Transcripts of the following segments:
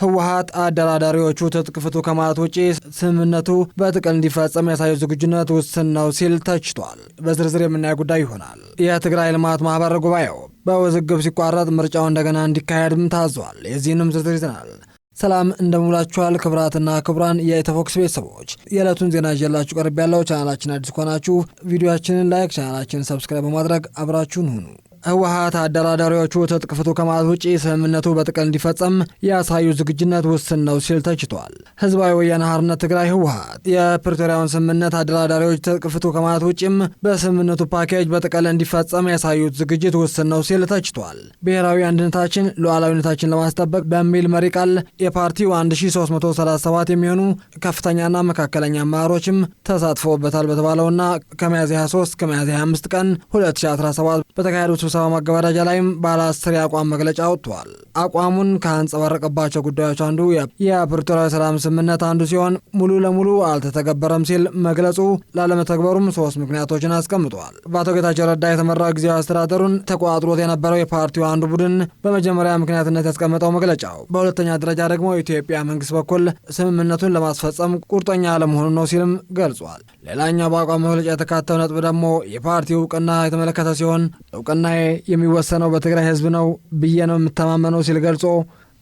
ህወሓት አደራዳሪዎቹ ትጥቅ ፍቱ ከማለት ውጪ ስምምነቱ በጥቅል እንዲፈጸም ያሳየው ዝግጁነት ውስን ነው ሲል ተችቷል። በዝርዝር የምናየው ጉዳይ ይሆናል። የትግራይ ልማት ማህበር ጉባኤው በውዝግብ ሲቋረጥ ምርጫው እንደገና እንዲካሄድም ታዟል። የዚህንም ዝርዝር ይዘናል። ሰላም እንደሙላችኋል ክብራትና ክብራን የኢትዮፎክስ ቤተሰቦች የዕለቱን ዜና ይዤላችሁ ቀርብ ያለው። ቻናላችን አዲስ ከሆናችሁ ቪዲዮአችንን ላይክ፣ ቻናላችንን ሰብስክራይብ በማድረግ አብራችሁን ሁኑ። ህወሓት አደራዳሪዎቹ ትጥቅ ፍቱ ከማለት ውጪ ስምምነቱ በጥቅል እንዲፈጸም ያሳዩ ዝግጁነት ውስን ነው ሲል ተችቷል። ህዝባዊ ወያነ ሓርነት ትግራይ ህወሓት የፕሪቶሪያውን ስምምነት አደራዳሪዎች ትጥቅ ፍቱ ከማለት ውጪም በስምምነቱ ፓኬጅ በጥቅል እንዲፈጸም ያሳዩት ዝግጅት ውስን ነው ሲል ተችቷል። ብሔራዊ አንድነታችን ሉዓላዊነታችን ለማስጠበቅ በሚል መሪ ቃል የፓርቲው 1337 የሚሆኑ ከፍተኛና መካከለኛ አመራሮችም ተሳትፎበታል በተባለውና ከሚያዝያ 23 ከሚያዝያ 25 ቀን 2017 በተካሄዱት ስብሰባ ማገባደጃ ላይም ባለ 10 የአቋም መግለጫ ወጥቷል። አቋሙን ካንጸባረቀባቸው ጉዳዮች አንዱ የፕሪቶሪያ ሰላም ስምምነት አንዱ ሲሆን ሙሉ ለሙሉ አልተተገበረም ሲል መግለጹ ላለመተግበሩም 3 ምክንያቶችን አስቀምጧል። በአቶ ጌታቸው ረዳ የተመራው ጊዜያዊ አስተዳደሩን ተቆጣጥሮት የነበረው የፓርቲው አንዱ ቡድን በመጀመሪያ ምክንያትነት ያስቀመጠው መግለጫው፣ በሁለተኛ ደረጃ ደግሞ የኢትዮጵያ መንግስት በኩል ስምምነቱን ለማስፈጸም ቁርጠኛ አለመሆኑ ነው ሲልም ገልጿል። ሌላኛው በአቋም መግለጫ የተካተው ነጥብ ደግሞ የፓርቲው እውቅና የተመለከተ ሲሆን እውቅናዬ የሚወሰነው በትግራይ ህዝብ ነው ብዬ ነው የምተማመነው ሲል ገልጾ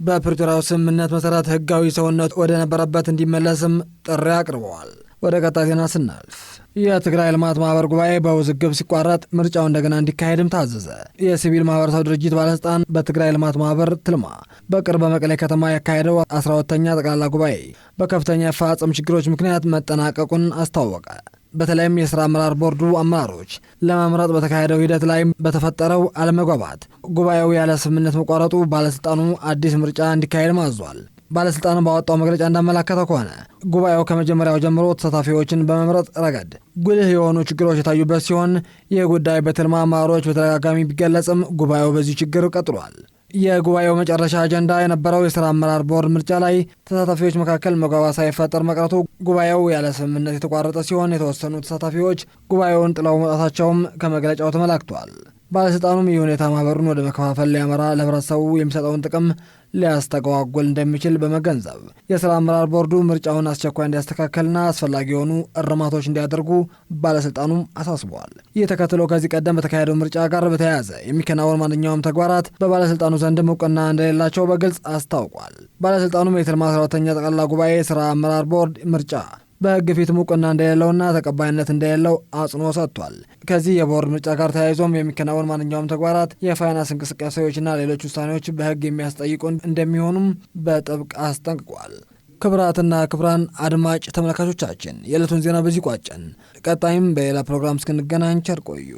በፕሪቶሪያው ስምምነት መሰረት ህጋዊ ሰውነት ወደ ነበረበት እንዲመለስም ጥሪ አቅርበዋል። ወደ ቀጣይ ዜና ስናልፍ የትግራይ ልማት ማህበር ጉባኤ በውዝግብ ሲቋረጥ ምርጫው እንደገና እንዲካሄድም ታዘዘ። የሲቪል ማህበረሰብ ድርጅት ባለስልጣን በትግራይ ልማት ማህበር ትልማ በቅርብ በመቀሌ ከተማ ያካሄደው 12ኛ ጠቅላላ ጉባኤ በከፍተኛ የአፈጻጸም ችግሮች ምክንያት መጠናቀቁን አስታወቀ። በተለይም የስራ አመራር ቦርዱ አመራሮች ለመምረጥ በተካሄደው ሂደት ላይ በተፈጠረው አለመግባባት ጉባኤው ያለ ስምምነት መቋረጡ ባለስልጣኑ አዲስ ምርጫ እንዲካሄድ ማዟል። ባለስልጣኑ ባወጣው መግለጫ እንዳመላከተው ከሆነ ጉባኤው ከመጀመሪያው ጀምሮ ተሳታፊዎችን በመምረጥ ረገድ ጉልህ የሆኑ ችግሮች የታዩበት ሲሆን ይህ ጉዳይ በትልማ አመራሮች በተደጋጋሚ ቢገለጽም ጉባኤው በዚህ ችግር ቀጥሏል። የጉባኤው መጨረሻ አጀንዳ የነበረው የስራ አመራር ቦርድ ምርጫ ላይ ተሳታፊዎች መካከል መግባባት ሳይፈጠር መቅረቱ ጉባኤው ያለ ስምምነት የተቋረጠ ሲሆን የተወሰኑ ተሳታፊዎች ጉባኤውን ጥለው መውጣታቸውም ከመግለጫው ተመላክቷል። ባለስልጣኑም ይህ ሁኔታ ማህበሩን ወደ መከፋፈል ሊያመራ ለህብረተሰቡ የሚሰጠውን ጥቅም ሊያስተጓጎል እንደሚችል በመገንዘብ የስራ አመራር ቦርዱ ምርጫውን አስቸኳይ እንዲያስተካከልና አስፈላጊ የሆኑ እርማቶች እንዲያደርጉ ባለስልጣኑም አሳስበዋል። ይህ ተከትሎ ከዚህ ቀደም በተካሄደው ምርጫ ጋር በተያያዘ የሚከናወን ማንኛውም ተግባራት በባለስልጣኑ ዘንድም እውቅና እንደሌላቸው በግልጽ አስታውቋል። ባለስልጣኑም የትልማ 12ኛ ጠቅላላ ጉባኤ የስራ አመራር ቦርድ ምርጫ በህግ ፊት እውቅና እንደሌለውና ተቀባይነት እንደሌለው አጽንኦት ሰጥቷል። ከዚህ የቦርድ ምርጫ ጋር ተያይዞም የሚከናወን ማንኛውም ተግባራት የፋይናንስ እንቅስቃሴዎችና ሌሎች ውሳኔዎች በህግ የሚያስጠይቁ እንደሚሆኑም በጥብቅ አስጠንቅቋል። ክብራትና ክብራን አድማጭ ተመልካቾቻችን የዕለቱን ዜና በዚህ ቋጨን። ቀጣይም በሌላ ፕሮግራም እስክንገናኝ ቸር ቆዩ።